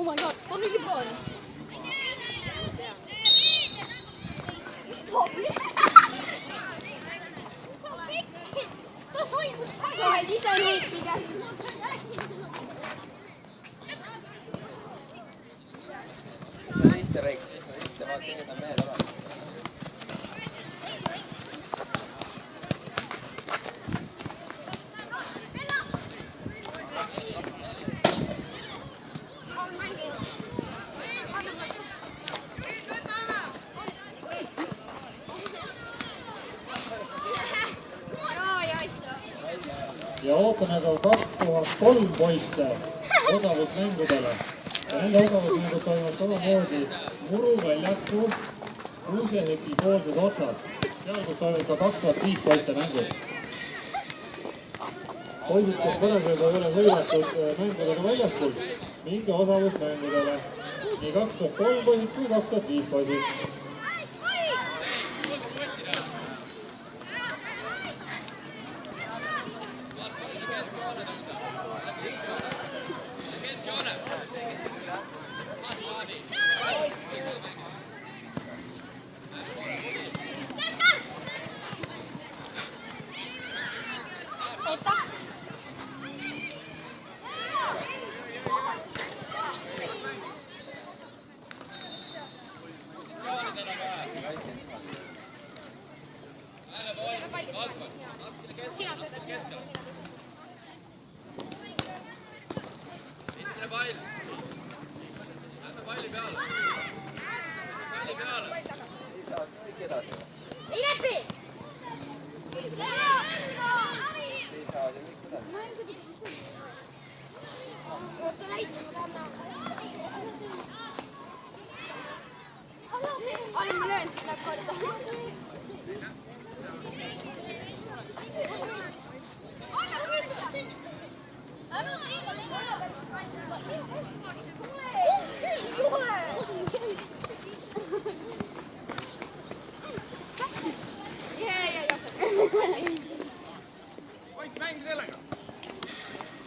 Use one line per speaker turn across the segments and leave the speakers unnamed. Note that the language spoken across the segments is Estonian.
my god, don't really ball. Sai ise ruupiga.
Sisse Reik, sisse vaata nüüd on mehel olemas.
Ja ootame ka 2003 poiste osavusmängudele. Ja nende osavusmängud toimuvad samamoodi Muru väljaku Kuuseheki poolses otsas. Seal, kus toimuvad ka 2005 poiste mängud. Poisid, kes võrreldes ei ole hõivatud mängudega väljakul, minge osavusmängudele. Nii 2003 poisid kui 2005 poisid.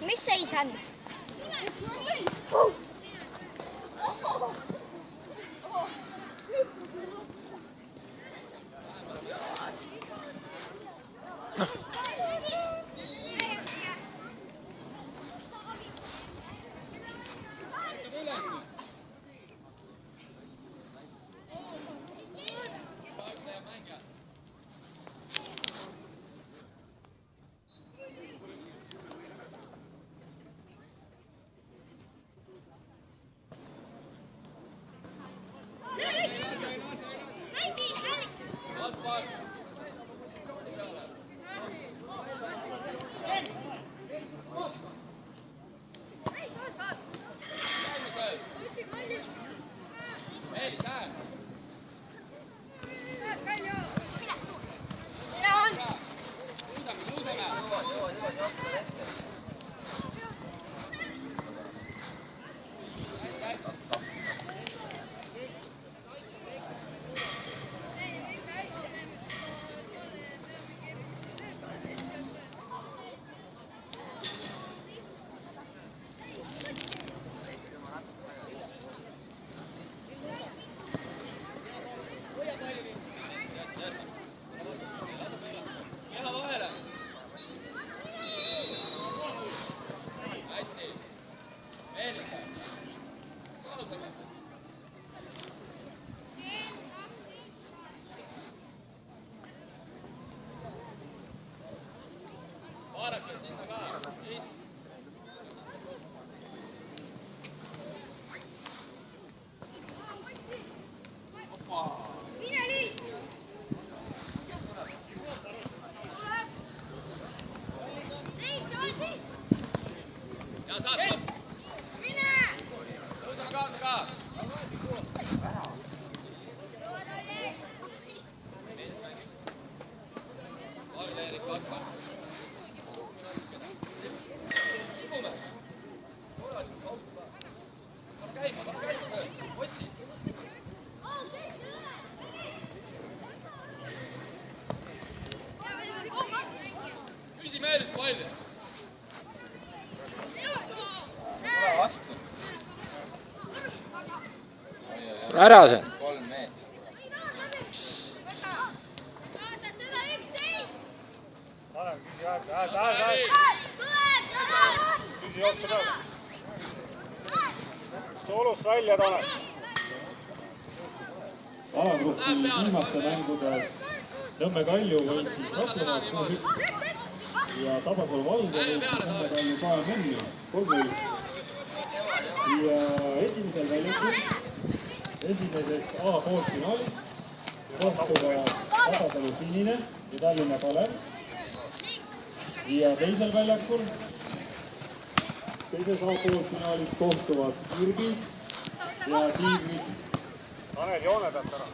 Mis seis on?
ära see.
3 meetrit.
Küsi jooksu peale. Soolust välja, Tanel.
Alagrupi viimaste mängudes Nõmme Kalju võitis Ratlumaad 6-1 ja Tabasalu Valge võitis Nõmme Kalju KMM-i 3-1. Ja esimesel väljakul esimeses A poolfinaalis kohtuvad Tabasalu Sinine ja Tallinna Kalev. Ja teisel väljakul teises A poolfinaalis kohtuvad Kirgis ja Tiigrid.
Tanel, joone pealt ära.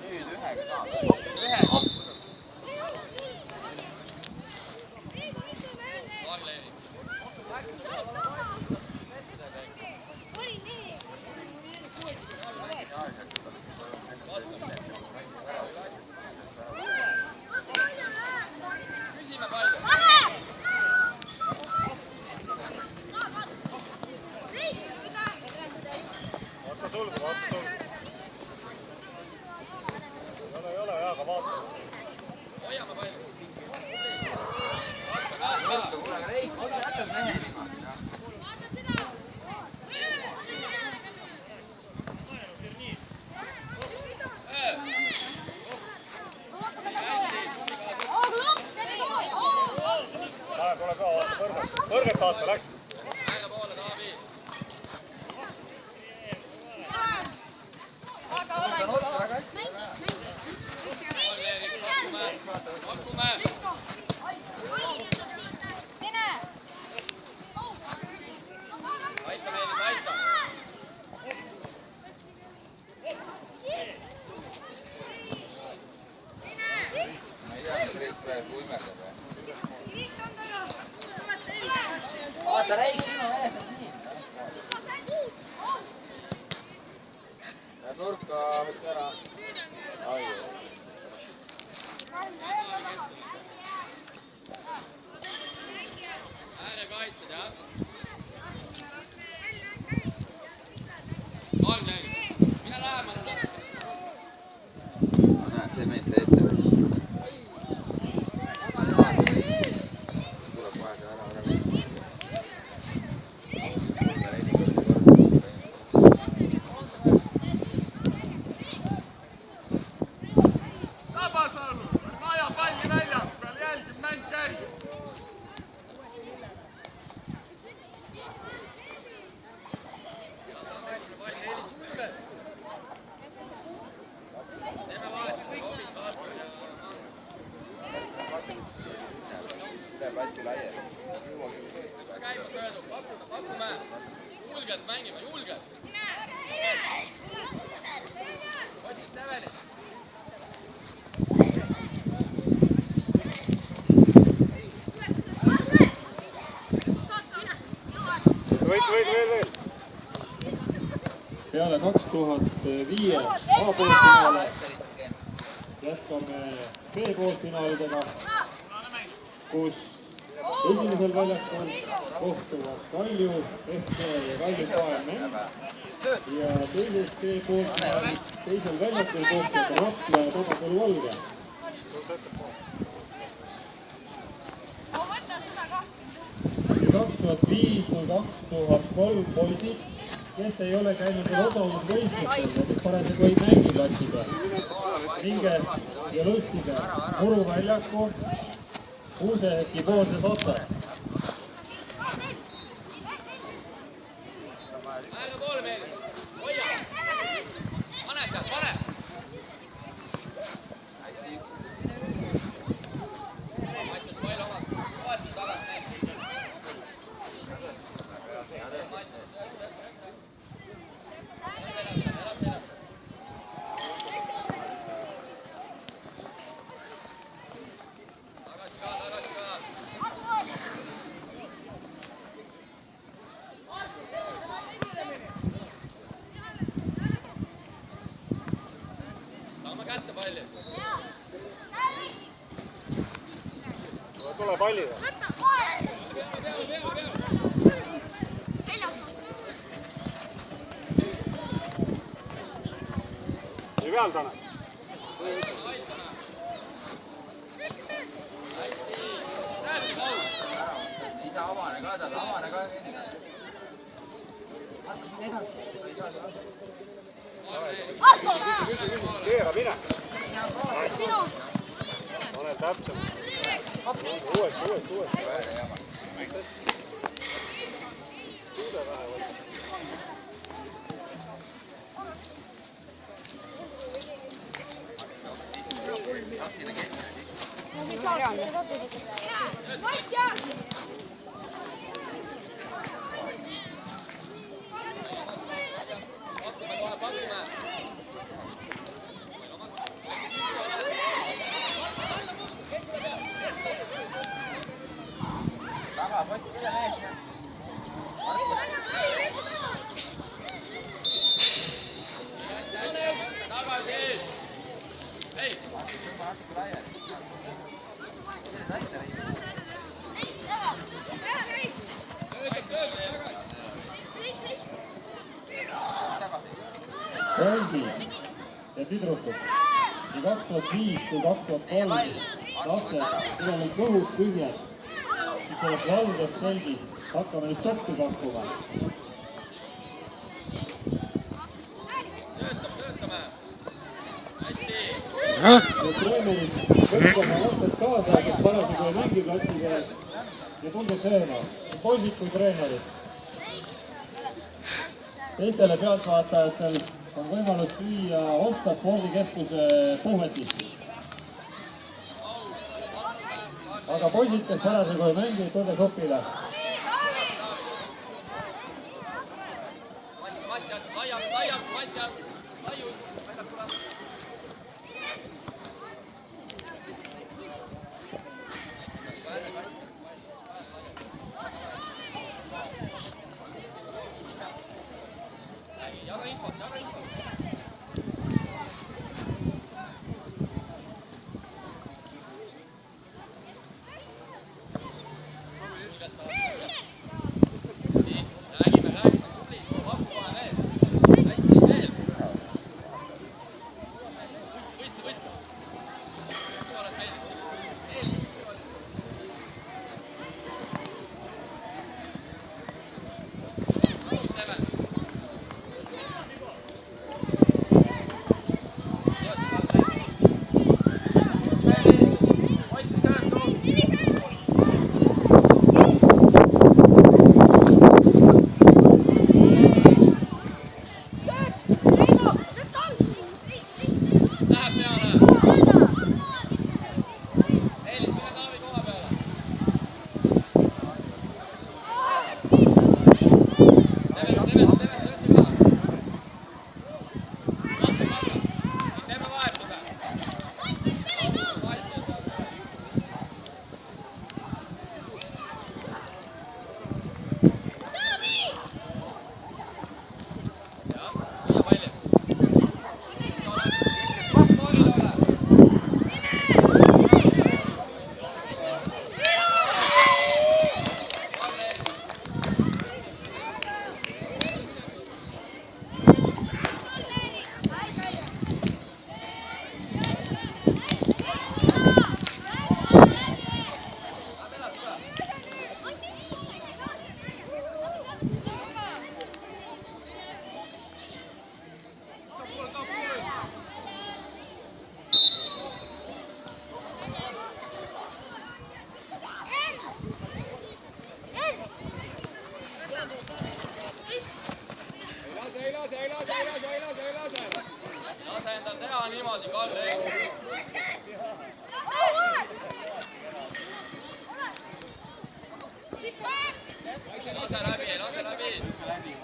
Nüüd ühega saab.
Vaata sulgu, vaata sulgu. Ei ole, aga vaata.
Hoiame palju. Võttu, kuule, aga Reik, ole jätad mehe niimoodi.
Läheb, ole ka, vaata kõrget. Kõrget vaata, läks.
Vaata, Reik, sinu ees on siin. Läheb nurka, võtta ära. Ai, ääre kaitsed, jah? Mine lähemale. Ma näen, see mees see ette. Julgelt mängime, julgelt!
Võit, veel.
Peale 2005 A-poolfinaale jätkame B-poolfinaalidega, kus esimesel väljakul kohtuvad Kalju FC ja Kalju KMM ja teises B-poolfinaalis teisel väljakul kohtuvad Rapla ja Tabasalu Valge. Ja 2005–2003 poisid, kes ei ole käinud veel odavusvõistlustel, näiteks parasjagu ei mängi platsi peal, minge ja lõhtige Muruväljaku Kuuseheki poolses otsas.
Aega poole meeles! Hoia! Pane sealt, pane! Mattis palju omad, toetus tagasi.
tule palliga. Nii peal, Tanel.
Sisa avane ka tal, avane ka.
Keera, mine. Ole täpsem. Uuesti. Suude vähe võtta.
poisid ja tüdrukud nii 2005 kui 2003 lapsed, kellel on kõhud tühjad, siis selles valges selgis hakkame nüüd soppi pakkuma. Treenerid võtame lapsed kaasa, kes parasjagu ei mängi platsi käes ja tulge sööma. Poisid kui treenerid. Teistele pealtvaatajatel on võimalus süüa osta spordikeskuse puhvetist. Aga poisid, kes parasjagu ei mängi, tulge sopile.
Lase endal teha niimoodi, Kalle. Lase läbi.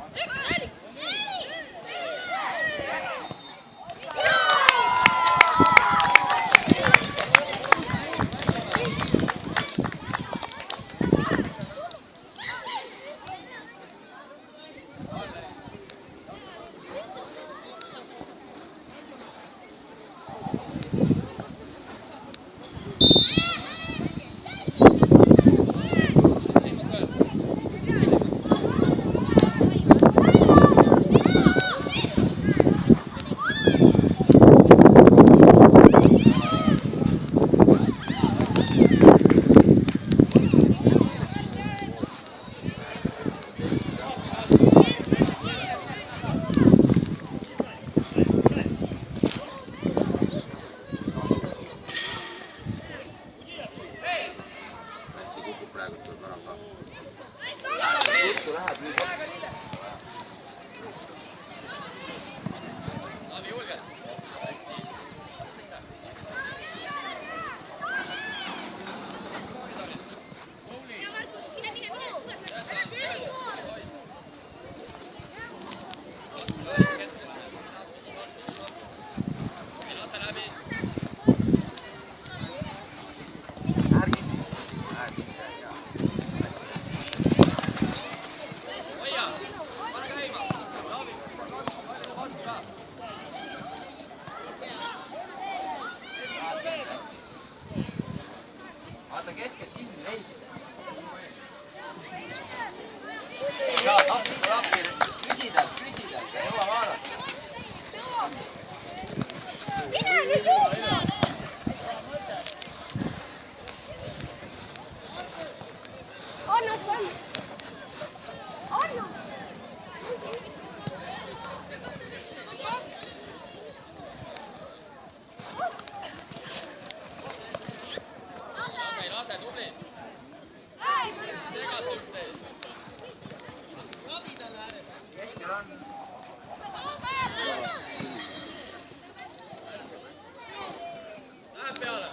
Läheb peale.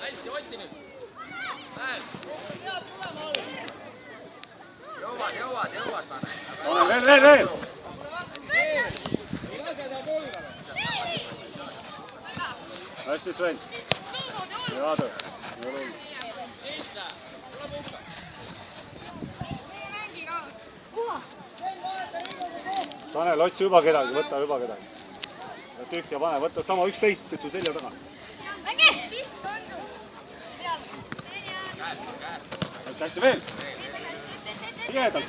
Hästi, otsi nüüd. Läheb. Jõuad, Tanel.
Veel. Hästi, Sven. Hea töö.
Sisse. Tule puhka.
Tanel, otsi juba kedagi, võta juba kedagi. Tühja pane, võta sama 11, kes su selja taga. Hästi veel. Tihedalt.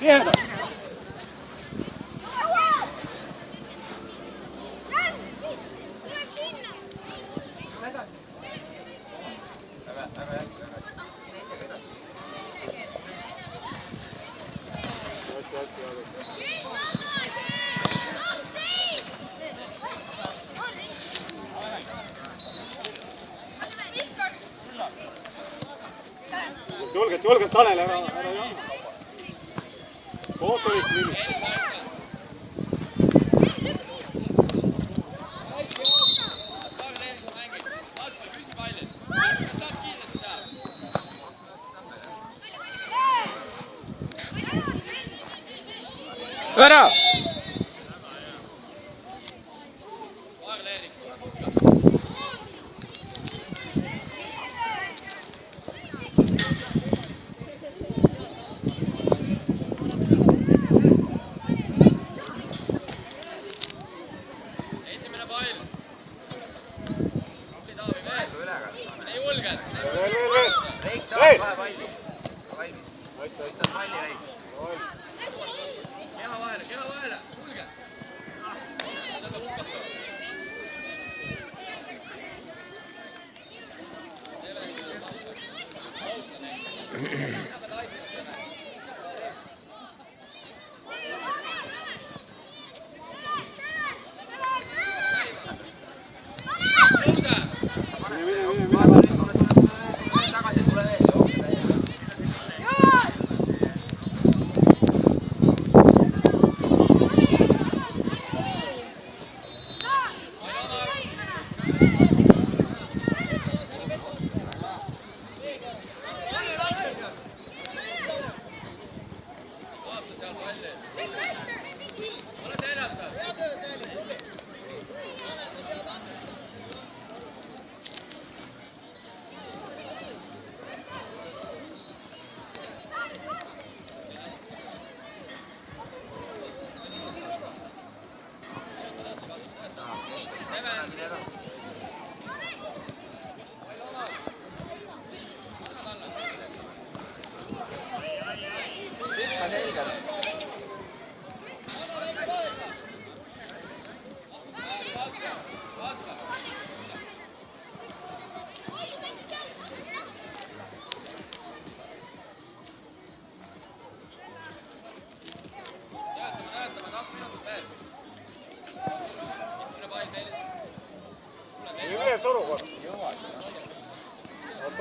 Julgelt, Tanel, ära jaama. Kootorit niimist.
Ära!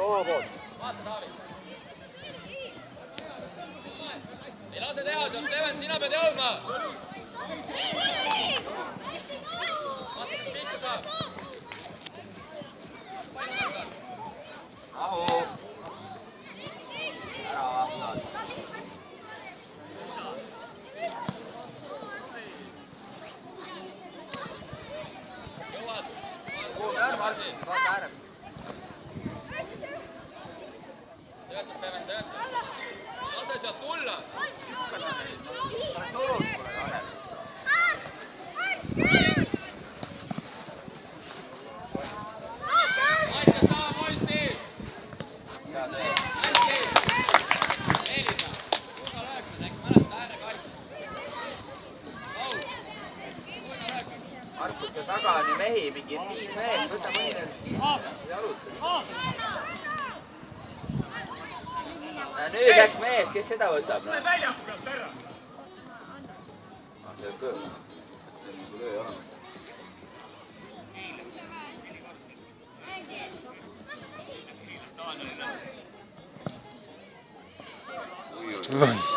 Oma poolt. Vaata, Taavi. Ei lase teha, Steven, sina pead jõudma. Vaata, mis pihta saab.
Rahu. Ära vaatad.
Jõuad.
Vaata äärem.
Tööta, Steven, tööta. Lase sealt tulla.
Pane turul, kuule, Tanel.
Aita saa, poisti.
Hea töö.
Hästi. Elisa. Kuka lööks, äkki mäleta ääre kaitse. Paul. Kuka lööks.
Markuse taga on ju mehi, mingi 5 meest. Võta mõni need kinni. Jalutada. Nüüd läks mees, kes seda võtab? Tule väljaku pealt ära! See on kõõl. See on nagu löö olema. Ui-ui.